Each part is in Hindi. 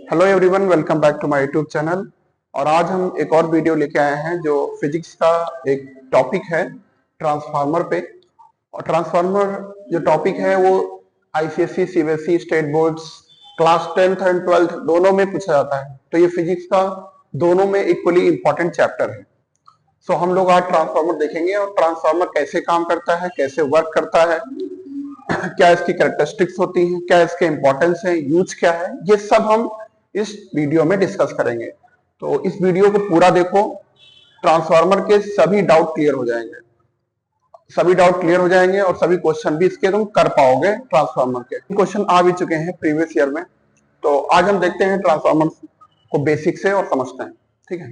Hello everyone, welcome back to my YouTube channel. और आज हम एक और वीडियो लेके आए हैं जो फिजिक्स का एक टॉपिक है ट्रांसफार्मर पे। और ट्रांसफार्मर जो टॉपिक है वो ICSE, CBSE, state boards class 10th and 12th दोनों में पूछा जाता है। तो ये फिजिक्स का दोनों में इक्वली इंपॉर्टेंट चैप्टर है। सो हम लोग आज ट्रांसफार्मर देखेंगे और ट्रांसफार्मर कैसे काम करता है, कैसे वर्क करता है, क्या इसकी कैरेक्टरिस्टिक्स होती हैं, क्या इसके इंपॉर्टेंस है, यूज क्या है, ये सब हम इस वीडियो में डिस्कस करेंगे। तो इस वीडियो को पूरा देखो, ट्रांसफार्मर के सभी डाउट क्लियर हो जाएंगे, सभी डाउट क्लियर हो जाएंगे और सभी क्वेश्चन भी इसके तुम कर पाओगे। ट्रांसफार्मर के क्वेश्चन आ भी चुके हैं प्रीवियस ईयर में। तो आज हम देखते हैं ट्रांसफार्मर को बेसिक से और समझते हैं। ठीक है,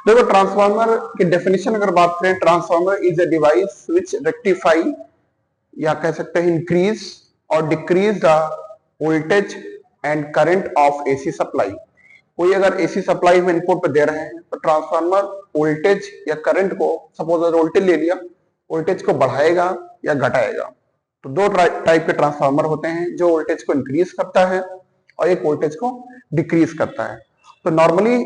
देखो ट्रांसफार्मर की डेफिनेशन अगर बात करें, transformer is a device which rectify या कह सकते हैं इंक्रीज और decrease the voltage and current of AC supply. कोई अगर एसी सप्लाई में इनपुट पे दे रहे हैं तो ट्रांसफार्मर वोल्टेज या करंट को, सपोज अगर वोल्टेज ले लिया, वोल्टेज को बढ़ाएगा या घटाएगा। तो दो टाइप के ट्रांसफार्मर होते हैं, जो वोल्टेज को इंक्रीज करता है और एक वोल्टेज को डिक्रीज करता है। तो नॉर्मली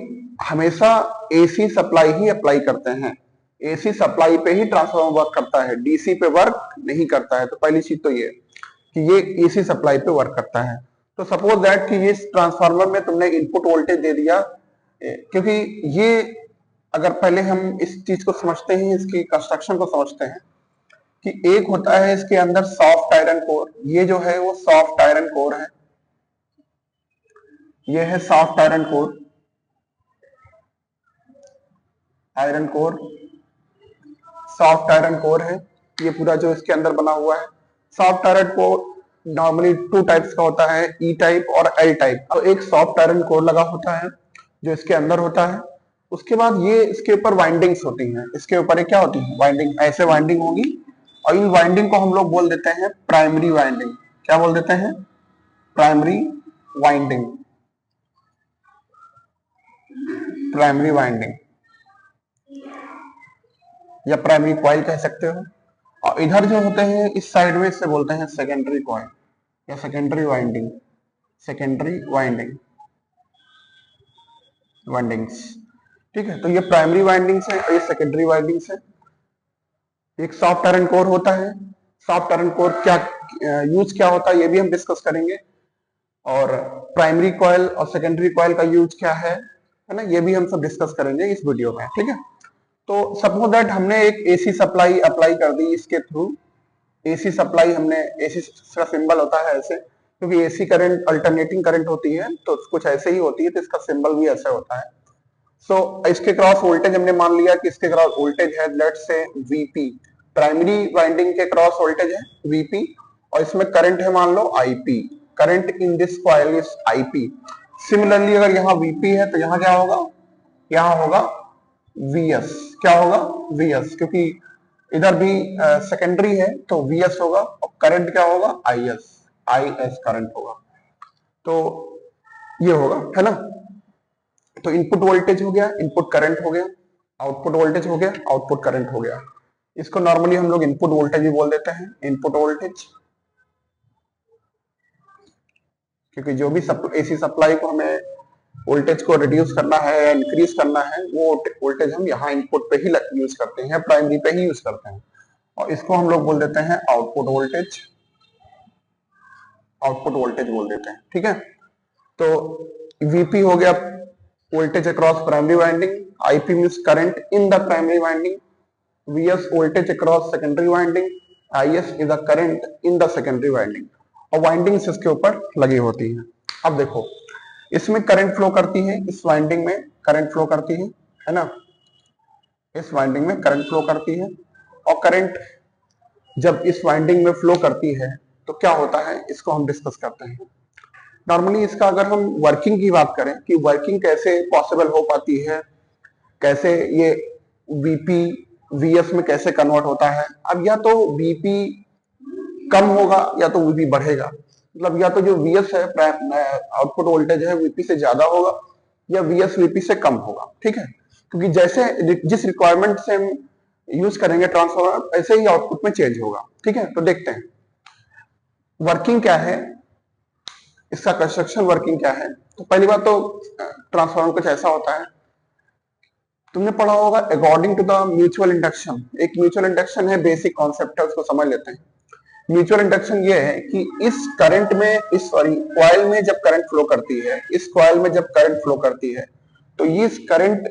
हमेशा एसी सप्लाई ही अप्लाई करते हैं, एसी सप्लाई पे ही ट्रांसफार्मर वर्क करता है, डीसी पे वर्क नहीं करता है। तो पहली चीज तो ये कि ये एसी सप्लाई पे वर्क करता है। तो सपोज दैट कि ये ट्रांसफार्मर में तुमने इनपुट वोल्टेज दे दिया, क्योंकि ये अगर पहले हम इस चीज को समझते हैं, इसकी कंस्ट्रक्शन को समझते हैं कि एक होता है इसके अंदर सॉफ्ट आयरन कोर। ये जो है वो सॉफ्ट आयरन कोर है, ये है soft iron core, iron core, soft iron core है ये पूरा जो इसके अंदर बना हुआ है। Soft iron core normally two types का होता है, ई टाइप और एल टाइप। तो एक सॉफ्ट आयरन कोर लगा होता है जो इसके अंदर होता है। उसके बाद ये इसके ऊपर वाइंडिंग्स होती हैं, इसके ऊपर क्या होती है, वाइंडिंग, ऐसे वाइंडिंग होगी। और इन वाइंडिंग को हम लोग बोल देते हैं प्राइमरी वाइंडिंग। क्या बोल देते हैं? प्राइमरी वाइंडिंग, प्राइमरी वाइंडिंग या प्राइमरी कॉइल कह सकते हो। और इधर जो होते हैं इस साइड में, इससे बोलते हैं सेकेंडरी कॉइल या secondary winding, secondary winding, windings. ठीक है, तो ये प्राइमरी वाइंडिंग्स है और ये सेकेंडरी वाइंडिंग्स है। एक सॉफ्ट आयरन कोर होता है, सॉफ्ट आयरन कोर क्या यूज क्या होता है ये भी हम डिस्कस करेंगे। और प्राइमरी कॉइल और सेकेंडरी कॉइल का यूज क्या है ना, ये भी हम सब डिस्कस करेंगे इस वीडियो में। ठीक है, तो सपोज दैट हमने एक एसी सप्लाई अप्लाई कर दी इसके थ्रू। एसी सप्लाई हमने, एसी का सिंबल होता है ऐसे, क्योंकि एसी करंट अल्टरनेटिंग करंट होती है तो कुछ ऐसे ही होती है, तो इसका सिंबल भी ऐसा होता है। सो इसके क्रॉस वोल्टेज हमने मान लिया कि इसके क्रॉस वोल्टेज है let's say VP, primary winding के क्रॉस वोल्टेज है वीपी और इसमें करंट है मान लो IP, current in this coil is IP. Similarly अगर यहाँ वीपी है तो यहाँ क्या होगा, यहाँ होगा वीएस। क्या होगा? वीएस, क्योंकि इधर भी सेकेंडरी है तो वीएस होगा। और करंट क्या होगा? आईएस, आईएस करंट होगा। तो ये होगा, है ना। तो इनपुट वोल्टेज हो गया, इनपुट करंट हो गया, आउटपुट वोल्टेज हो गया, आउटपुट करंट हो गया। इसको नॉर्मली हम लोग इनपुट वोल्टेज भी बोल देते हैं, इनपुट वोल्टेज। क्योंकि जो भी एसी सप्लाई को हमें वोल्टेज को रिड्यूस करना है या इंक्रीज करना है, वो वोल्टेज हम यहाँ इनपुट पे ही यूज करते हैं, प्राइमरी पे ही यूज करते हैं। और इसको हम लोग बोल देते हैं आउटपुट वोल्टेज, आउटपुट वोल्टेज बोल देते हैं। ठीक है, तो वीपी हो गया voltage across primary winding, IP means current in the primary winding, VS voltage across secondary winding, IS is the current in the secondary winding. और वाइंडिंग्स इसके ऊपर लगी होती हैं। अब देखो इसमें करंट फ्लो करती है, इस वाइंडिंग में करंट फ्लो करती है ना, इस वाइंडिंग में करंट फ्लो करती है। और करंट जब इस वाइंडिंग में फ्लो करती है तो क्या होता है, इसको हम डिस्कस करते हैं। नॉर्मली इसका अगर हम वर्किंग की बात करें कि वर्किंग कैसे पॉसिबल हो पाती है, कैसे ये वीपी वीएस में कैसे कन्वर्ट होता है। अब या तो वीपी कम होगा या तो वीपी बढ़ेगा, मतलब या तो जो वीएस है आउटपुट वोल्टेज है वीपी से ज्यादा होगा या वीएस वीपी से कम होगा। ठीक है, क्योंकि जैसे जिस रिक्वायरमेंट से हम यूज करेंगे ट्रांसफार्मर ऐसे ही आउटपुट में चेंज होगा। ठीक है, तो देखते हैं वर्किंग क्या है, इसका कंस्ट्रक्शन वर्किंग क्या है। तो पहली बात तो ट्रांसफार्मर कुछ ऐसा होता है, तुमने पढ़ा होगा according to the mutual induction. एक म्यूचुअल इंडक्शन है, बेसिक कॉन्सेप्ट है, उसको समझ लेते हैं। म्यूचुअल इंडक्शन ये है कि इस करंट में, इस सॉरी कॉइल में जब करंट फ्लो करती है, इस कॉइल में जब करंट फ्लो करती है, तो इस करंट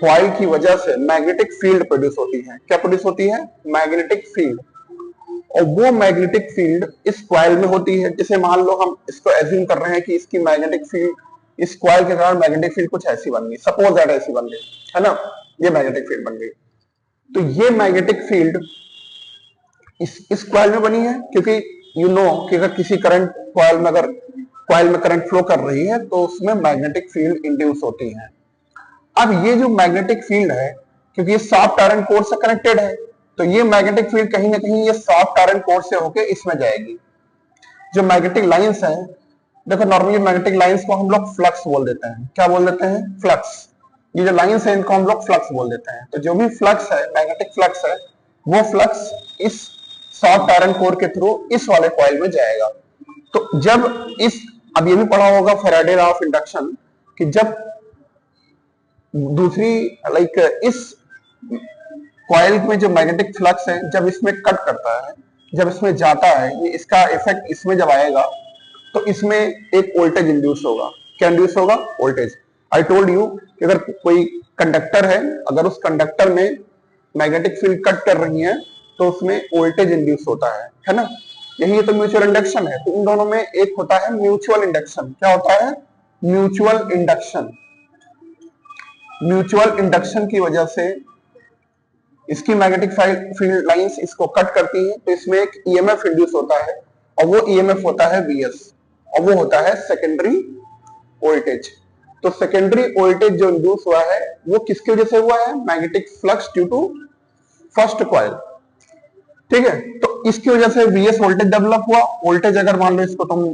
कॉइल की वजह से मैग्नेटिक फील्ड प्रोड्यूस होती है। क्या प्रोड्यूस होती है? Magnetic field. और वो मैग्नेटिक फील्ड इस कॉइल में होती है। जैसे मान लो हम इसको एज्यूम कर रहे हैं कि इसकी मैग्नेटिक फील्ड, इस कॉइल के कारण मैग्नेटिक फील्ड कुछ ऐसी बन गई, सपोज दैट ऐसी बन गई, है ना, ये मैग्नेटिक फील्ड बन गई। तो ये मैग्नेटिक फील्ड इस कॉइल में बनी है, क्योंकि यू नो कि अगर किसी करंट कॉइल में, अगर कॉइल में करंट फ्लो कर रही है तो उसमें मैग्नेटिक फील्ड इंड्यूस होती है। अब ये जो मैग्नेटिक फील्ड है, क्योंकि ये सॉफ्ट आयरन कोर से कनेक्टेड है, तो ये मैग्नेटिक फील्ड कहीं ना कहीं ये सॉफ्ट आयरन कोर से होके इसमें जाएगी। जो मैग्नेटिक लाइंस है, देखो नॉर्मली मैग्नेटिक लाइंस को हम लोग फ्लक्स बोल देते हैं। क्या बोल देते हैं? फ्लक्स। ये जो लाइंस है इनको हम लोग फ्लक्स बोल देते हैं। तो जो भी फ्लक्स है, मैग्नेटिक फ्लक्स है, वो फ्लक्स इस सॉफ्ट आयरन कोर के थ्रू इस वाले कॉइल में जाएगा। तो जब इस, अब ये भी पढ़ा होगा फैराडे लॉ ऑफ इंडक्शन, कि जब दूसरी लाइक इस कॉइल में जो मैग्नेटिक फ्लक्स है जब इसमें कट करता है, जब इसमें जाता है, ये इसका इफेक्ट इसमें जब आएगा तो इसमें एक वोल्टेज इंड्यूस होगा। क्या इंड्यूस होगा? वोल्टेज। आई टोल्ड यू कि अगर कोई कंडक्टर है, अगर उस कंडक्टर में मैग्नेटिक फील्ड कट कर रही है तो उसमें वोल्टेज इंड्यूस होता है ना। यही तो म्यूचुअल इंडक्शन है। तो इन दोनों में एक होता है म्यूचुअल इंडक्शन। क्या होता है? Mutual induction. म्यूचुअल इंडक्शन की वजह से इसकी मैग्नेटिक फील्ड लाइंस इसको कट करती हैं, तो इसमें एक ईएमएफ इंड्यूस होता है, और वो ईएमएफ होता है वीएस, और वो होता है सेकेंडरी वोल्टेज। तो सेकेंडरी वोल्टेज जो इंड्यूस हुआ है वो किसकी वजह से हुआ है? Magnetic flux due to first coil. ठीक है, तो इसकी वजह से वीएस वोल्टेज डेवलप हुआ। वोल्टेज अगर मान लो इसको तुम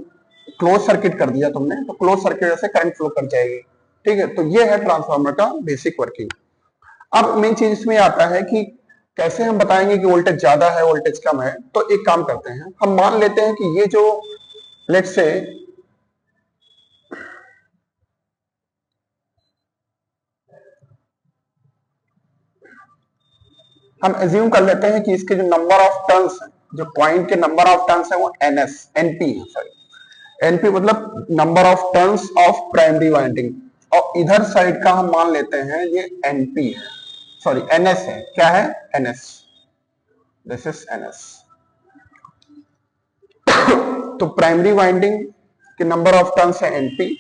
क्लोज सर्किट कर दिया तुमने, तो क्लोज सर्किट वजह से करंट फ्लो कर जाएगी। ठीक है, तो ये है ट्रांसफार्मर का बेसिक वर्किंग। अब मेन चीज इसमें आता है कि कैसे हम बताएंगे कि वोल्टेज ज्यादा है वोल्टेज कम है। तो एक काम करते हैं, हम मान लेते हैं कि ये जो लेट्स से हम एज्यूम कर लेते हैं कि इसके जो नंबर ऑफ टर्न्स है, जो पॉइंट के नंबर ऑफ टर्न्स है वो एनएस एनपी है। सॉरी, एनपी मतलब number of turns of primary winding, और इधर साइड का हम मान लेते हैं ये एनपी है, सॉरी एनएस है। क्या है? एनएस। This is NS. तो प्राइमरी वाइंडिंग के नंबर ऑफ टर्न्स है एनपी,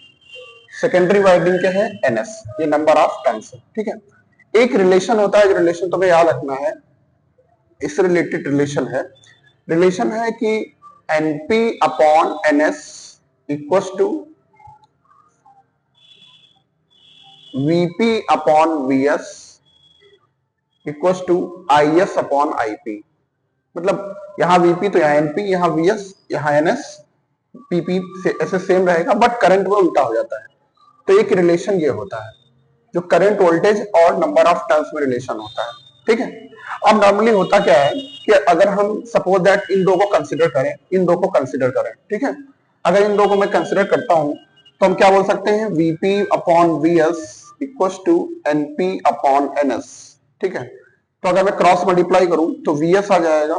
सेकेंडरी वाइंडिंग के है एनएस, ये नंबर ऑफ टर्न्स है। ठीक है, एक रिलेशन होता है, जो रिलेशन तुम्हें याद रखना है, इससे रिलेटेड रिलेशन है कि NP upon NS equals to VP upon VS equals to IS upon IP. मतलब यहां वीपी तो यहां एनपी, यहां वीएस, यहां एनएस, पीपी से ऐसे सेम रहेगा, बट करंट में उल्टा हो जाता है। तो एक रिलेशन ये होता है जो करंट वोल्टेज और नंबर ऑफ टर्न्स में रिलेशन होता है। ठीक है, अब नॉर्मली होता क्या है कि अगर हम सपोज दैट इन दो को कंसिडर करें, इन दो को कंसिडर करें, ठीक है, अगर इन दो को मैं कंसिडर करता हूं तो हम क्या बोल सकते हैं? VP upon VS equals to NP upon NS. ठीक है, तो अगर मैं क्रॉस मल्टीप्लाई करूं तो वीएस आ जाएगा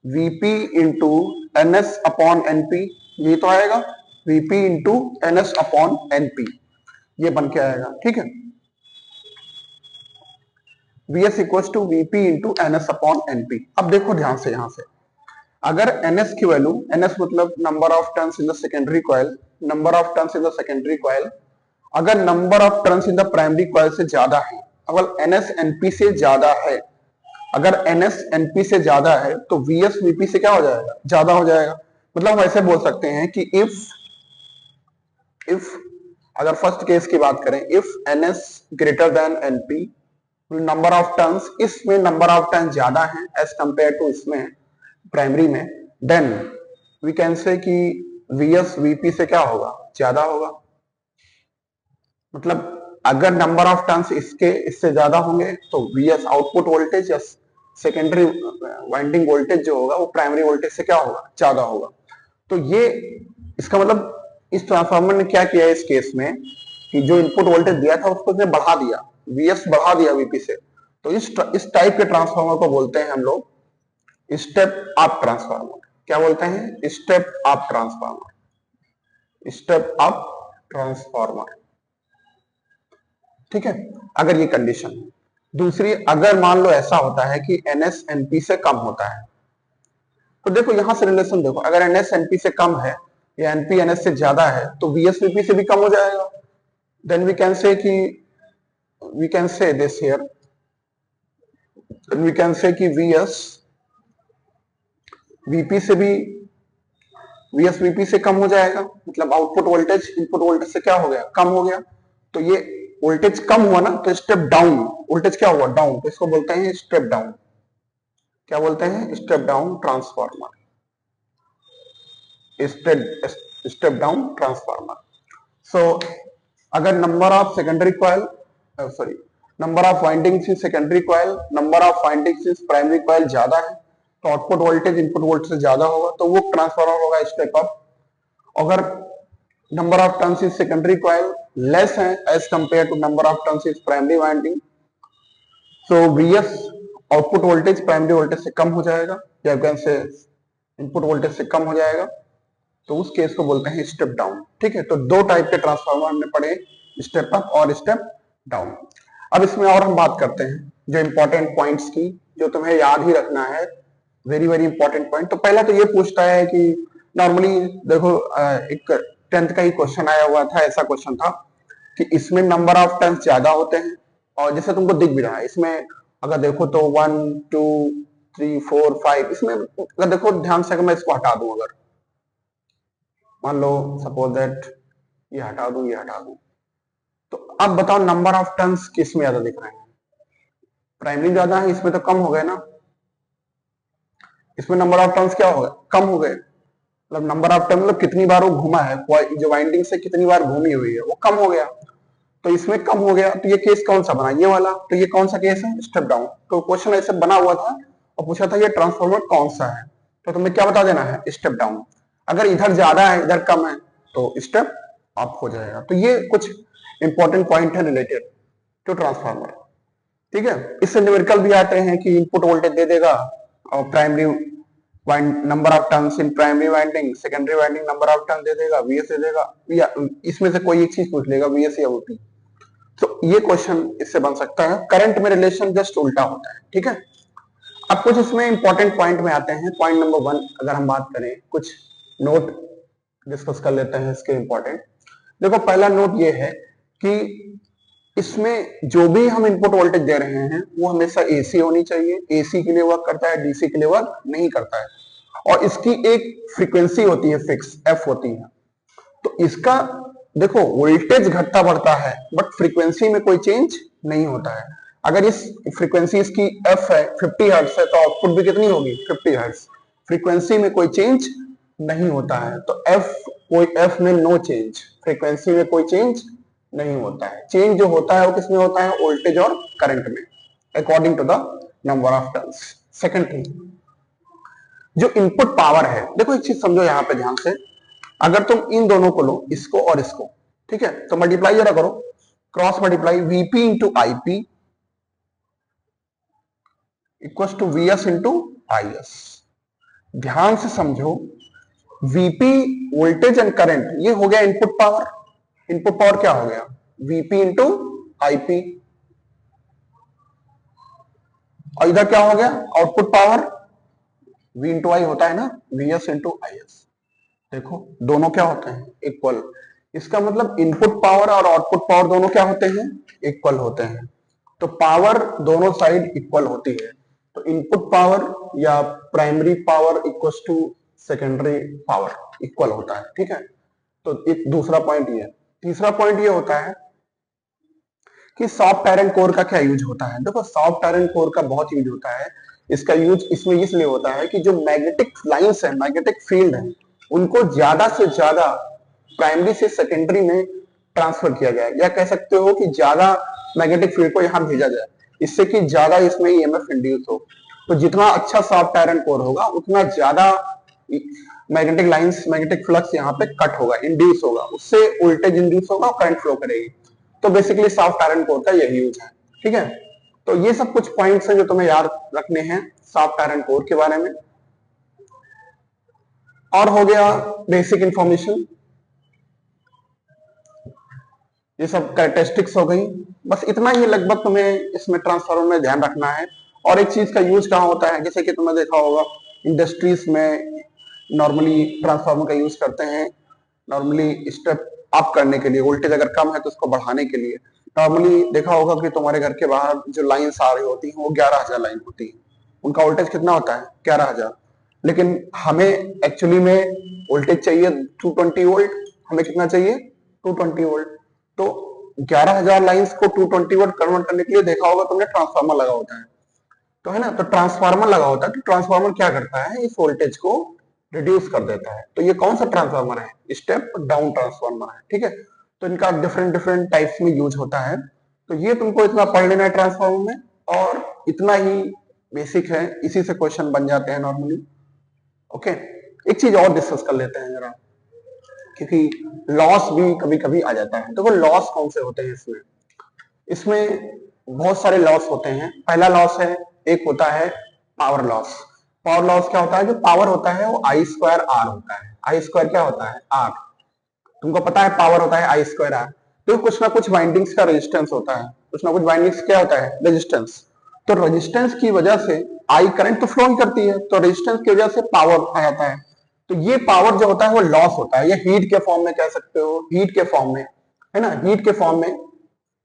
VP into NS upon NP, ये तो आएगा VP into NS upon NP, ये बन के आएगा। ठीक है, Vs equals to VP into NS upon NP. अब देखो ध्यान से, यहां से अगर एनएस की वैल्यू, एनएस मतलब number of turns in the secondary coil, number of turns in the secondary coil, अगर number of turns in the primary coil से ज्यादा है, अगर एनएस एनपी से ज्यादा है, अगर एनएस एनपी से ज्यादा है तो वीएस वीपी से क्या हो जाएगा? ज्यादा हो जाएगा। मतलब हम ऐसे बोल सकते हैं कि इफ अगर फर्स्ट केस की बात करें, if NS greater than NP, number of turns, इसमें नंबर ऑफ टर्न्स ज्यादा है एज कंपेयर टू इसमें प्राइमरी में, देन वी कैन से कि वीएस वीपी से क्या होगा? ज्यादा होगा। मतलब अगर नंबर ऑफ टर्न्स इससे ज्यादा होंगे तो वीएस आउटपुट वोल्टेज या सेकेंडरी वाइंडिंग वोल्टेज जो होगा वो प्राइमरी वोल्टेज से क्या होगा? ज्यादा होगा। तो ये इसका मतलब इस ट्रांसफार्मर ने क्या किया इस केस में कि जो इनपुट वोल्टेज दिया था उसको उसने बढ़ा दिया, वीएस बढ़ा दिया वीपी से। तो इस टाइप के ट्रांसफार्मर को बोलते हैं हम लोग स्टेप अप ट्रांसफार्मर। क्या बोलते हैं? Step up transformer, step up transformer. ठीक है, अगर ये कंडीशन है। दूसरी, अगर मान लो ऐसा होता है कि एनएस एनपी से कम होता है, तो देखो यहां से रिलेशन देखो, अगर एनएस एनपी से कम है या एनपी एनएस से ज्यादा है तो वीएस वीपी से भी कम हो जाएगा। देन वी कैन से कि we can say this here, we can say कि वीएस वीपी से भी वीएस वीपी से कम हो जाएगा, मतलब आउटपुट वोल्टेज इनपुट वोल्टेज से क्या हो गया? कम हो गया। तो ये वोल्टेज कम हुआ ना, तो स्टेप डाउन वोल्टेज क्या हुआ? डाउन। तो इसको बोलते हैं स्टेप डाउन। क्या बोलते हैं? Step down transformer, step down transformer. So अगर number of secondary coil sorry number of windings in secondary coil, number of windings in primary coil ज्यादा है तो आउटपुट वोल्टेज इनपुट वोल्टेज से ज्यादा होगा, तो वो ट्रांसफार्मर होगा स्टेप अप। अगर number of turns in secondary coil less है as compared to number of turns in primary winding, so VS output voltage primary voltage से कम हो जाएगा या कैन से इनपुट वोल्टेज से कम हो जाएगा, तो उस केस को बोलते हैं स्टेप डाउन। ठीक है, तो दो टाइप के ट्रांसफार्मर हमने पढ़े, स्टेप अप और स्टेप डाउन। अब इसमें और हम बात करते हैं जो इंपॉर्टेंट पॉइंट्स की, जो तुम्हें याद ही रखना है, वेरी वेरी इंपॉर्टेंट पॉइंट। तो पहला तो ये पूछता है कि नॉर्मली देखो एक 10th का ही क्वेश्चन आया हुआ था, ऐसा क्वेश्चन था कि इसमें नंबर ऑफ टर्न्स ज्यादा होते हैं, और जैसे तुमको दिख भी रहा है इसमें अगर देखो तो 1 2 3 4 5, इसमें अगर देखो ध्यान से, अगर मैं इसको हटा दूं, अगर मान लो सपोज दैट ये हटा दूं, ये हटा दूं, तो अब बताओ नंबर ऑफ टर्न्स किस में ज्यादा दिख रहे हैं? प्राइमरी ज्यादा है, इसमें तो कम हो गए ना। इसमें नंबर ऑफ टर्न्स क्या हो गए? कम हो गए। मतलब नंबर ऑफ टर्न मतलब कितनी बार वो घुमा है, जो वाइंडिंग से कितनी बार घूमी हुई है वो कम हो गया, तो इसमें कम हो गया। तो ये केस कौन सा बना? ये वाला। तो ये कौन सा केस है? Step down. तो क्वेश्चन ऐसे बना हुआ था और पूछा था ये ट्रांसफार्मर कौन सा है, तो तुम्हें क्या बता देना है? Step down. अगर इधर ज्यादा है इधर कम है तो स्टेप अप हो जाएगा। तो ये कुछ इंपॉर्टेंट पॉइंट है रिलेटेड टू ट्रांसफार्मर। ठीक है, इससे न्यूमेरिकल भी आते हैं कि इनपुट वोल्टेज दे देगा और primary number of turns in primary winding, secondary winding number of turn दे देगा, वीएस दे देगा, या इसमें से कोई एक चीज पूछ लेगा, वीएस या ओपी। तो ये क्वेश्चन इससे बन सकता है। करंट में रिलेशन जस्ट उल्टा होता है। ठीक है, अब कुछ इसमें इंपॉर्टेंट पॉइंट में आते हैं। पॉइंट नंबर 1 अगर हम बात करें, कुछ नोट डिस्कस कर लेते हैं इसके इंपॉर्टेंट। देखो पहला नोट ये है कि इसमें जो भी हम इनपुट वोल्टेज दे रहे हैं वो हमेशा एसी होनी चाहिए। एसी के लिए वर्क करता है, डीसी के लिए वर्क नहीं करता है। और इसकी एक फ्रीक्वेंसी होती है फिक्स, एफ होती है। तो इसका देखो वोल्टेज घटता बढ़ता है बट फ्रीक्वेंसी में कोई चेंज नहीं होता है। अगर इस फ्रीक्वेंसी इसकी एफ है 50 हर्ट्ज है तो आउटपुट भी कितनी होगी? 50 हर्ट्ज। फ्रीक्वेंसी में कोई चेंज नहीं होता है, तो एफ में नो चेंज, फ्रीक्वेंसी में कोई चेंज नहीं होता है। चेंज जो होता है वो किसमें होता है? वोल्टेज और करंट में, according to the number of turns. Second thing, जो इनपुट पावर है, देखो एक चीज समझो यहां पे ध्यान से, अगर तुम इन दोनों को लो, इसको और इसको, ठीक है, तो मल्टीप्लाई जरा करो, cross multiply, VP into IP equal to VS into IS. ध्यान से समझो, वीपी वोल्टेज एंड करंट, ये हो गया इनपुट पावर। इनपुट पावर क्या हो गया? VP into IP. और इधर क्या हो गया? आउटपुट पावर वी इंटू आई होता है ना, वीएस इंटू आईएस। देखो दोनों क्या होते हैं? इक्वल। इसका मतलब इनपुट पावर और आउटपुट पावर दोनों क्या होते हैं? इक्वल होते हैं। तो पावर दोनों साइड इक्वल होती है। तो इनपुट पावर या primary power equal to secondary power equal होता है। ठीक है, तो एक दूसरा पॉइंट ये है। तीसरा पॉइंट ये होता है कि सॉफ्ट आयरन कोर का क्या यूज होता है। देखो सॉफ्ट आयरन कोर का बहुत यूज होता है। इसका यूज इसमें इसलिए होता है कि जो मैग्नेटिक लाइंस है, मैग्नेटिक फील्ड है, उनको ज्यादा से ज्यादा प्राइमरी से सेकेंडरी में ट्रांसफर किया जाए, या कह सकते हो कि ज्यादा मैग्नेटिक फील्ड को यहां भेजा जाए, इससे कि ज्यादा इसमें ईएमएफ इंड्यूस हो। तो जितना अच्छा सॉफ्ट आयरन कोर होगा उतना ज्यादा मैग्नेटिक लाइंस, मैग्नेटिक फ्लक्स यहाँ पे कट होगा, इंड्यूस होगा, उससे वोल्टेज इंड्यूस होगा और करंट फ्लो करेगी। तो बेसिकली सॉफ्ट आयरन कोर का यही यूज है। ठीक है, तो ये सब कुछ पॉइंट्स हैं जो तुम्हें याद रखने हैं सॉफ्ट आयरन कोर के बारे में। और हो गया बेसिक इंफॉर्मेशन, ये सब कैरेक्टरिस्टिक्स हो गई, बस इतना ही लगभग तुम्हें इसमें ट्रांसफार्मर में ध्यान रखना है। और एक चीज का यूज कहाँ होता है, जैसे कि तुमने देखा होगा इंडस्ट्रीज में नॉर्मली ट्रांसफार्मर का यूज करते हैं नॉर्मली स्टेप अप करने के लिए, वोल्टेज अगर कम है तो उसको बढ़ाने के लिए। नॉर्मली देखा होगा कि तुम्हारे घर के बाहर जो लाइन्स आ रही होती हैं वो 11,000 लाइन होती है, उनका वोल्टेज कितना होता है 11,000, लेकिन हमें एक्चुअली में वोल्टेज चाहिए 220 वोल्ट, हमें कितना चाहिए 220 वोल्ट। तो 11,000 लाइंस को 220 वोल्ट कन्वर्ट करने के लिए देखा होगा तुमने ट्रांसफार्मर लगा होता है, तो है ना, तो ट्रांसफार्मर लगा होता है, तो ट्रांसफार्मर क्या करता है, इस वोल्टेज को रिड्यूस कर देता है। तो ये कौन सा ट्रांसफार्मर है, स्टेप डाउन ट्रांसफार्मर है। ठीक है, तो इनका डिफरेंट डिफरेंट टाइप्स में यूज होता है। तो ये तुमको इतना पढ़ लेना है ट्रांसफार्मर में, और इतना ही बेसिक है, इसी से क्वेश्चन बन जाते हैं नॉर्मली। ओके, एक चीज और डिस्कस कर लेते हैं जरा, क्योंकि लॉस भी कभी कभी आ जाता है। देखो लॉस कौन से होते हैं इसमें, इसमें बहुत सारे लॉस होते हैं। पहला लॉस है, एक होता है पावर लॉस। पावर लॉस क्या होता है, जो पावर होता है वो आई स्क्वायर आर होता है। आई स्क्वायर क्या होता है, आर, तुमको पता है पावर होता है आई स्क्वायर आर। तो कुछ ना कुछ वाइंडिंग्स का रेजिस्टेंस होता है, कुछ ना कुछ वाइंडिंग्स क्या होता है, रेजिस्टेंस। तो रेजिस्टेंस की वजह से आई करंट तो फ्लो ही करती है, तो रेजिस्टेंस की वजह से पावर आ जाता है। तो ये पावर जो होता है वो लॉस होता है, ये हीट के फॉर्म में कह सकते हो, हीट के फॉर्म में, है ना, हीट के फॉर्म में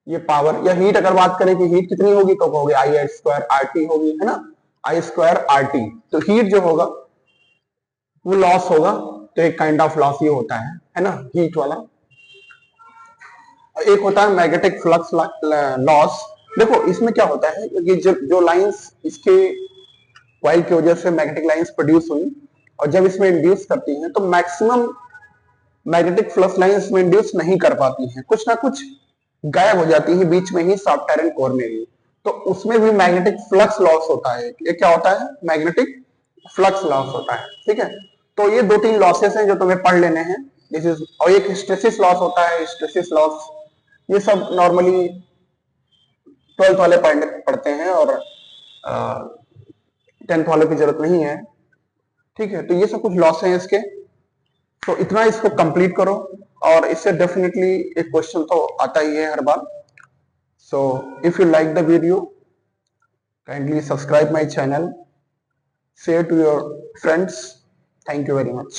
ये पावर। या हीट अगर बात करें कि हीट कितनी होगी तो कहोगे I H square R T होगी, है ना, आई स्क्वायर आर टी। तो हीट जो होगा वो लॉस होगा, तो एक काइंड ऑफ लॉस ये होता है ना, हीट वाला। एक होता है मैग्नेटिक फ्लक्स लॉस। देखो इसमें क्या होता है कि जो लाइंस इसके कॉइल की वजह से मैग्नेटिक लाइंस प्रोड्यूस हुई और जब इसमें इंड्यूस करती हैं तो मैक्सिमम मैग्नेटिक फ्लक्स लाइंस में इंड्यूस नहीं कर पाती हैं, कुछ ना कुछ गायब हो जाती है बीच में ही सॉफ्ट आयरन कोर में भी। तो उसमें भी मैग्नेटिक फ्लक्स लॉस होता है। ये क्या होता है, मैग्नेटिक फ्लक्स लॉस होता है। ठीक है, तो ये दो तीन लॉसेस हैं जो तुम्हें पढ़ लेने हैं। दिस इज, और एक हिस्टेरिसिस लॉस होता है, हिस्टेरिसिस लॉस। ये सब नॉर्मली 12th वाले पढ़ते हैं और 10th वाले की जरूरत नहीं है। ठीक है, तो ये सब कुछ लॉस हैं इसके, तो इतना इसको कंप्लीट करो और इससे डेफिनेटली एक क्वेश्चन तो आता ही है हर बार। So if you like the video, kindly subscribe my channel, share to your friends. Thank you very much.